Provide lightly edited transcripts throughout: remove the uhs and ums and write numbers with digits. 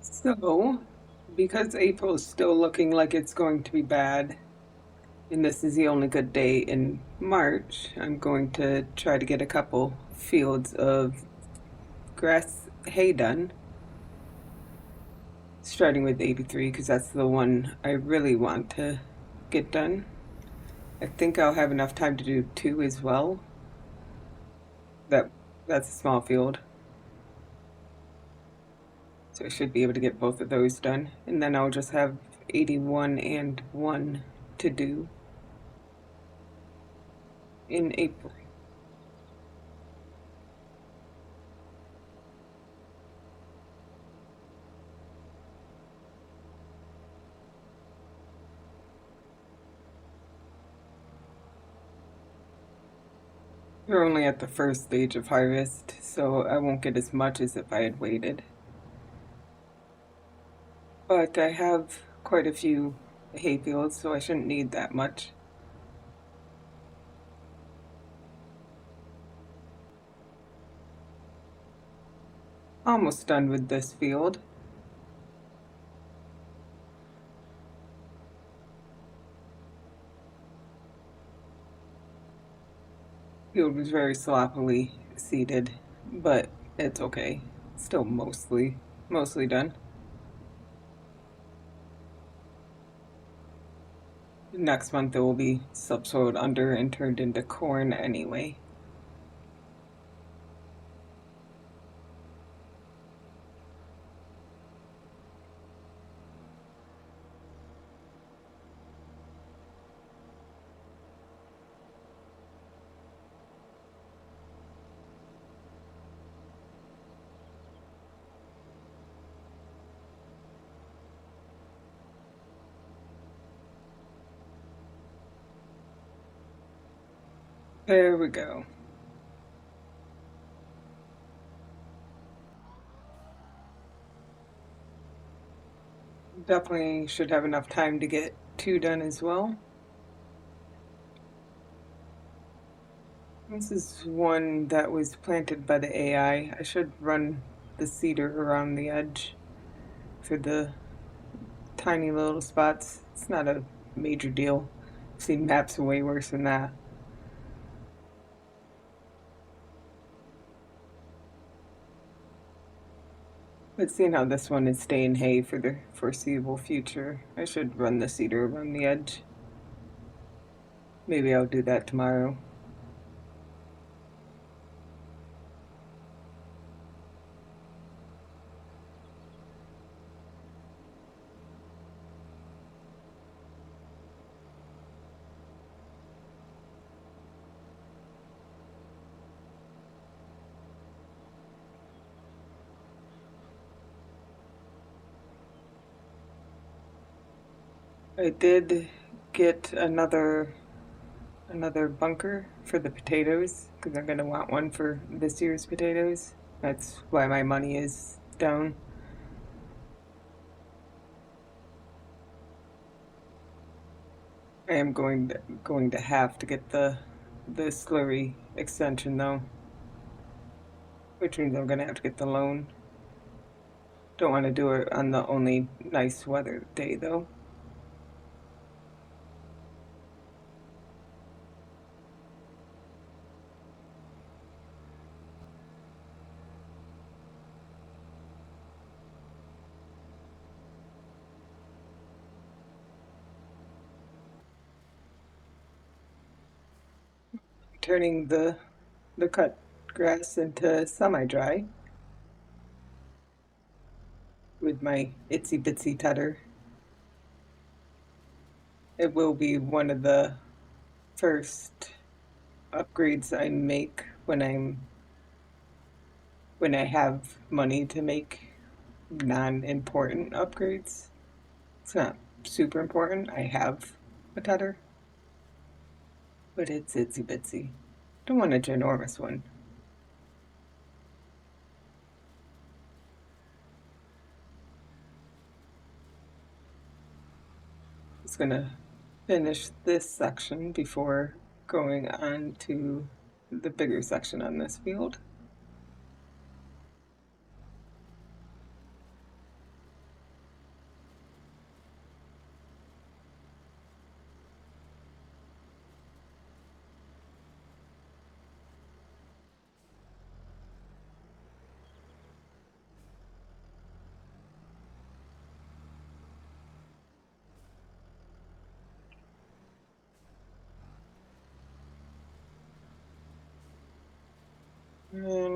So, because April is still looking like it's going to be bad, and this is the only good day in March, I'm going to try to get a couple fields of grass hay done, starting with 83 because that's the one I really want to get done. I think I'll have enough time to do two as well. That that's a small field, so I should be able to get both of those done, and then I'll just have 81 and 1 to do in April. We're only at the first stage of harvest, so I won't get as much as if I had waited. But I have quite a few hay fields, so I shouldn't need that much. Almost done with this field. Field was very sloppily seeded, but it's okay. Still mostly done. Next month it will be subsoiled under and turned into corn anyway. There we go. Definitely should have enough time to get two done as well. This is one that was planted by the AI. I should run the cedar around the edge for the tiny little spots. It's not a major deal. I've seen maps way worse than that. But seeing how this one is staying hay for the foreseeable future, I should run the cedar around the edge. Maybe I'll do that tomorrow. I did get another bunker for the potatoes because I'm gonna want one for this year's potatoes. That's why my money is down. I am going to have to get the slurry extension though, which means I'm gonna have to get the loan. Don't want to do it on the only nice weather day though. Turning the cut grass into semi-dry with my itsy bitsy tedder. It will be one of the first upgrades I make when I have money to make non-important upgrades. It's not super important. I have a tedder, but it's itsy bitsy. Don't want a ginormous one. Just gonna finish this section before going on to the bigger section on this field.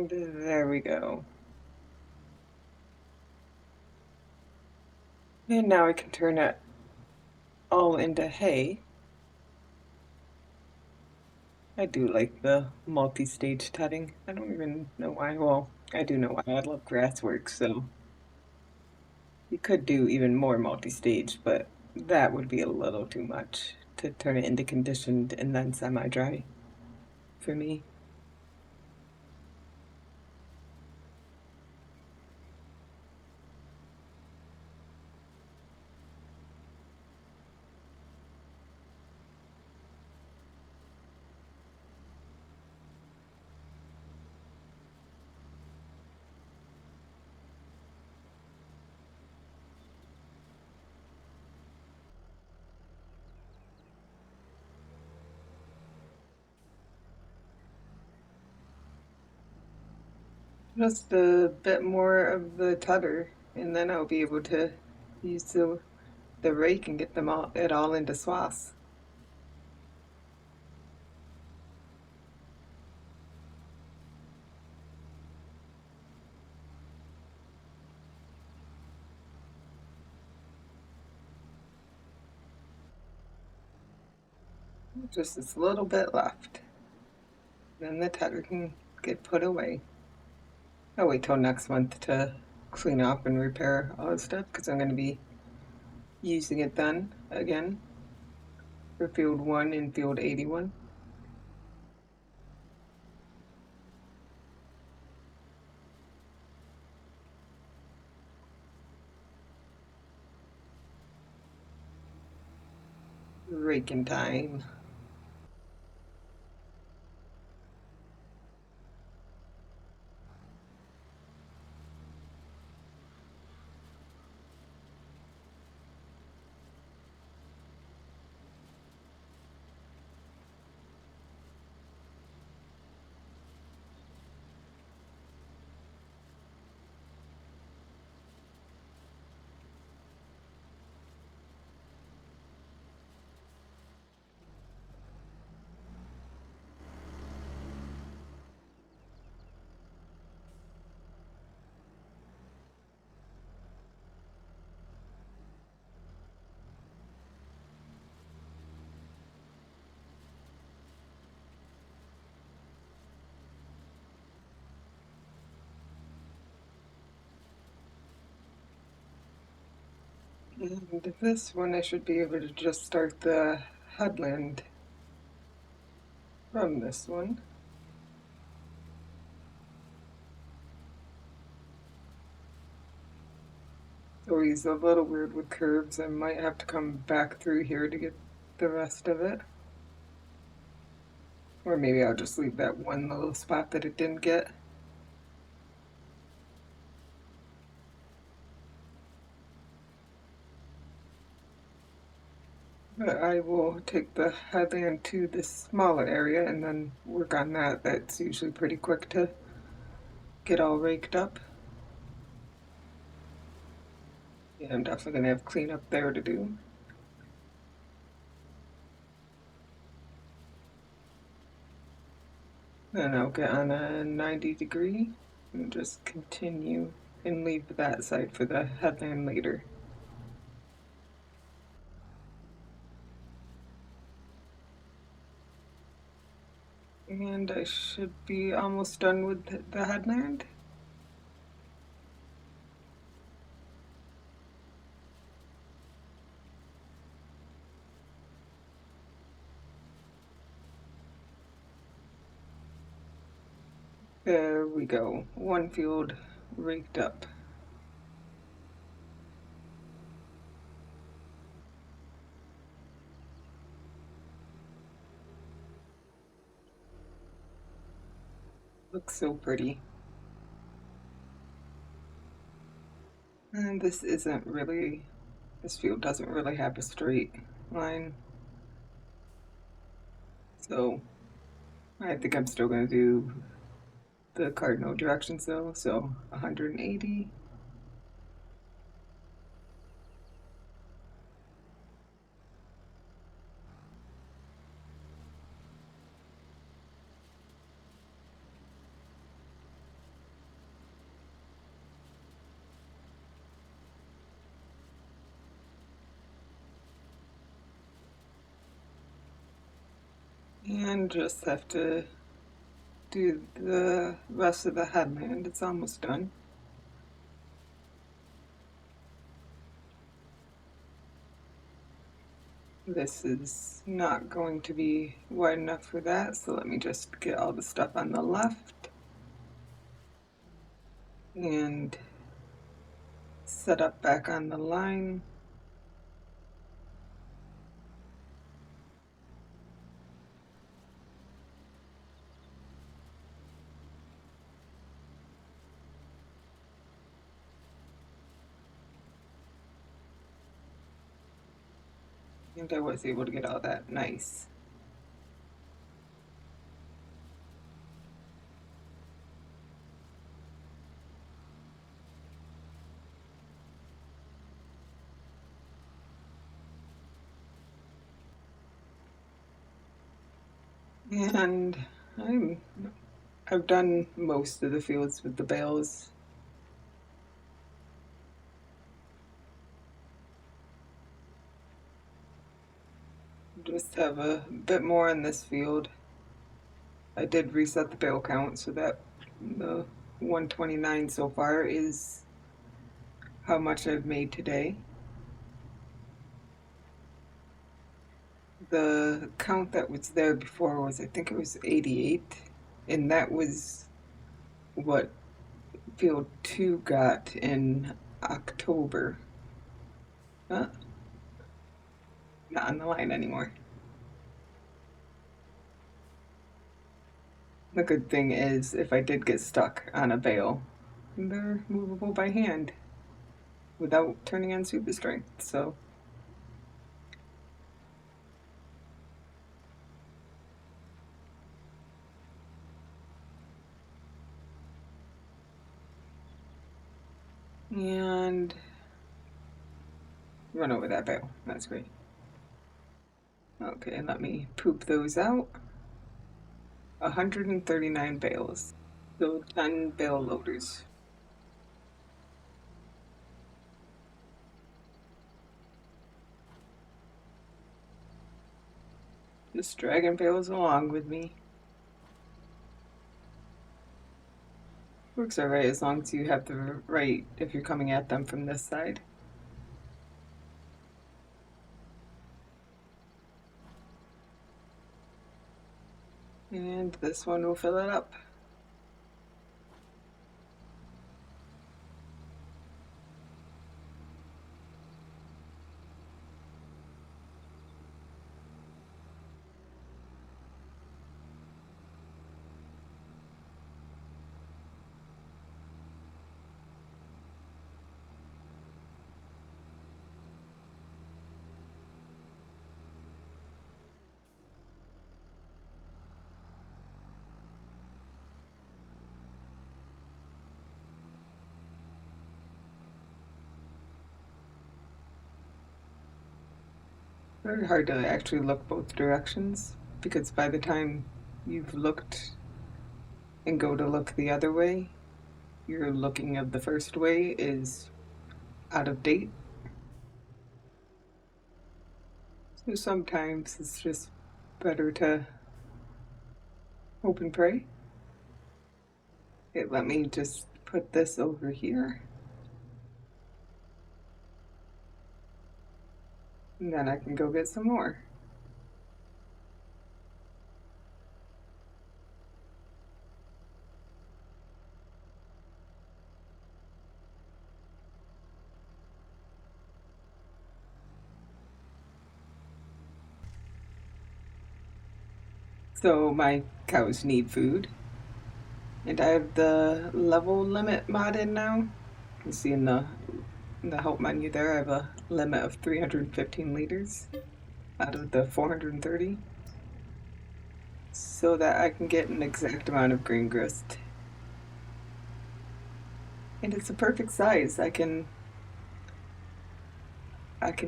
And there we go. And now I can turn it all into hay. I do like the multi-stage tutting. I don't even know why. Well, I do know why. I love grass work, so you could do even more multi-stage, but that would be a little too much to turn it into conditioned and then semi-dry for me. Just a bit more of the tutter, and then I'll be able to use the rake and get it all into swaths. Just this little bit left. Then the tutter can get put away. I'll wait till next month to clean up and repair all this stuff because I'm going to be using it then again for field 1 and field 81. Raking time. And this one I should be able to just start the headland from this one. So he's a little weird with curves. I might have to come back through here to get the rest of it. Or maybe I'll just leave that one little spot that it didn't get. But I will take the headland to this smaller area and then work on that. That's usually pretty quick to get all raked up. Yeah, I'm definitely gonna have cleanup there to do. Then I'll get on a 90-degree and just continue and leave that side for the headland later. And I should be almost done with the headland. There we go. One field raked up. Looks so pretty. And this isn't really, this field doesn't really have a straight line. So I think I'm still going to do the cardinal directions though. So 180. And just have to do the rest of the headland. It's almost done. This is not going to be wide enough for that, so let me just get all the stuff on the left and set up back on the line. And I was able to get all that nice. And I've done most of the fields with the bales. Just have a bit more in this field. I did reset the bale count so that the 129 so far is how much I've made today. The count that was there before was, I think it was 88, and that was what field 2 got in October. Huh? Not on the line anymore. The good thing is, if I did get stuck on a bale, they're movable by hand without turning on super strength, so. And run over that bale. That's great. Okay, let me poop those out. 139 bales. So 10 bale loaders. Just dragging bales along with me. Works alright as long as you have the right if you're coming at them from this side. And this one will fill it up. Very hard to actually look both directions because by the time you've looked and go to look the other way, your looking of the first way is out of date. So sometimes it's just better to hope and pray. Okay, let me just put this over here. And then I can go get some more. So my cows need food. And I have the level limit modded now. You see in the help menu there, I have a limit of 315 liters out of the 430. So that I can get an exact amount of green grist. And it's a perfect size. I can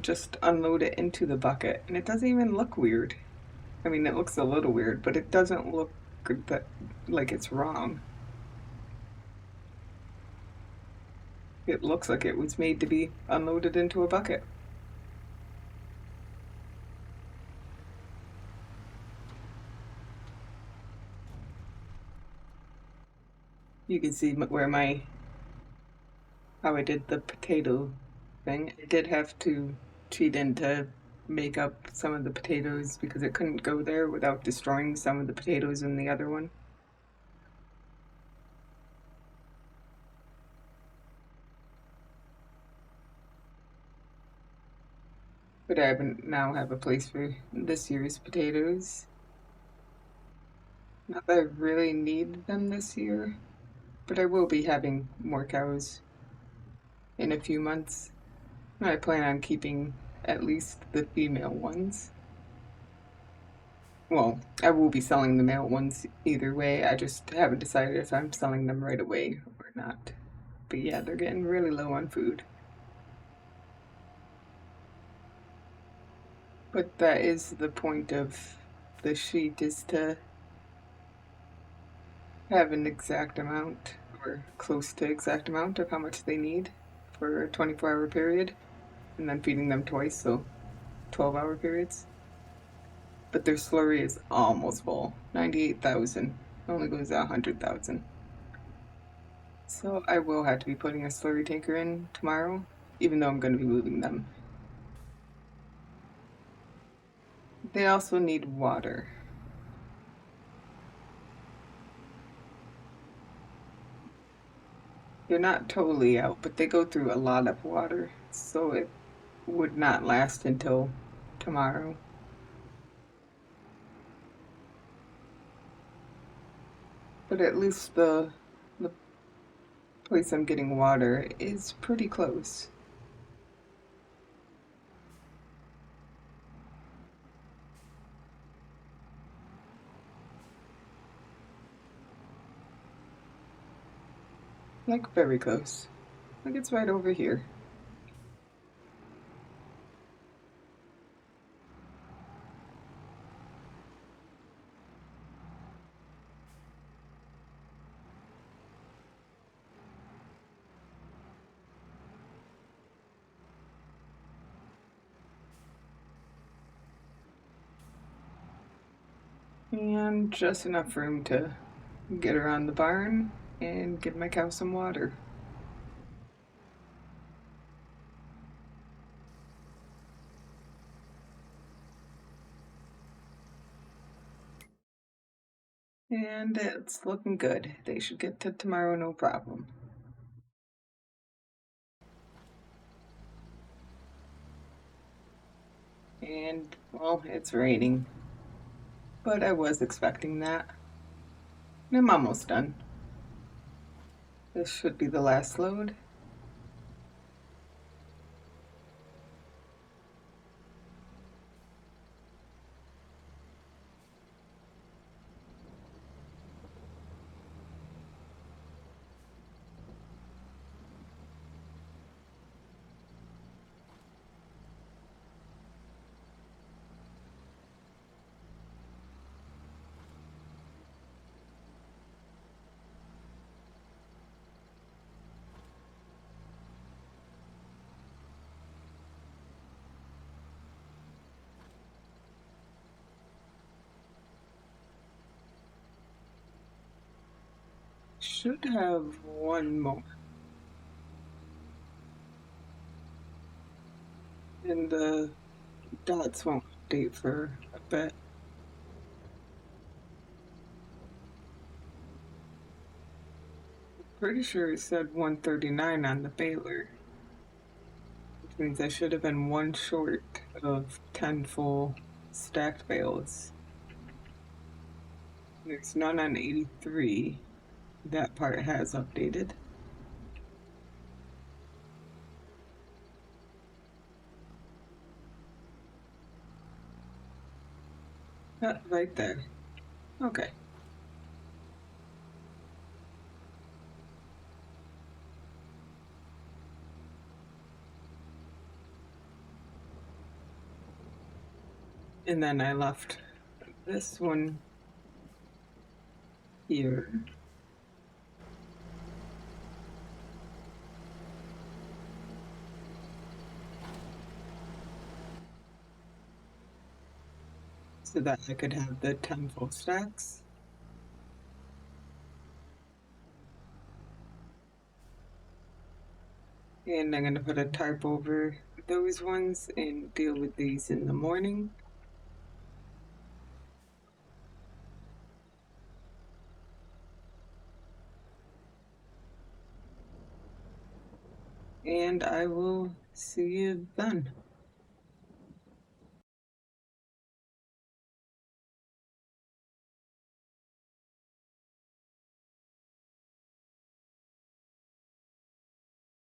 just unload it into the bucket and it doesn't even look weird. I mean, it looks a little weird, but it doesn't look like it's wrong. It looks like it was made to be unloaded into a bucket. You can see where how I did the potato thing. I did have to cheat in to make up some of the potatoes because it couldn't go there without destroying some of the potatoes in the other one. But I now have a place for this year's potatoes. Not that I really need them this year, but I will be having more cows in a few months. I plan on keeping at least the female ones. Well, I will be selling the male ones either way. I just haven't decided if I'm selling them right away or not. But yeah, they're getting really low on food. But that is the point of the sheet, is to have an exact amount or close to exact amount of how much they need for a 24-hour period, and then feeding them twice, so 12-hour periods. But their slurry is almost full, 98,000. Only goes to 100,000. So I will have to be putting a slurry tanker in tomorrow, even though I'm going to be moving them. They also need water. They're not totally out, but they go through a lot of water, so it would not last until tomorrow. But at least the place I'm getting water is pretty close. Like very close. Like it's right over here. And just enough room to get around the barn and give my cow some water. And it's looking good. They should get to tomorrow no problem. And, well, it's raining. But I was expecting that. I'm almost done. This should be the last load. Should have one more. And the dots won't update for a bit. Pretty sure it said 139 on the baler, which means I should have been one short of 10 full stacked bales. There's none on 83. That part has updated. Right there. Okay. And then I left this one here. So that I could have the 10 full stacks. And I'm going to put a tarp over those ones and deal with these in the morning. And I will see you then.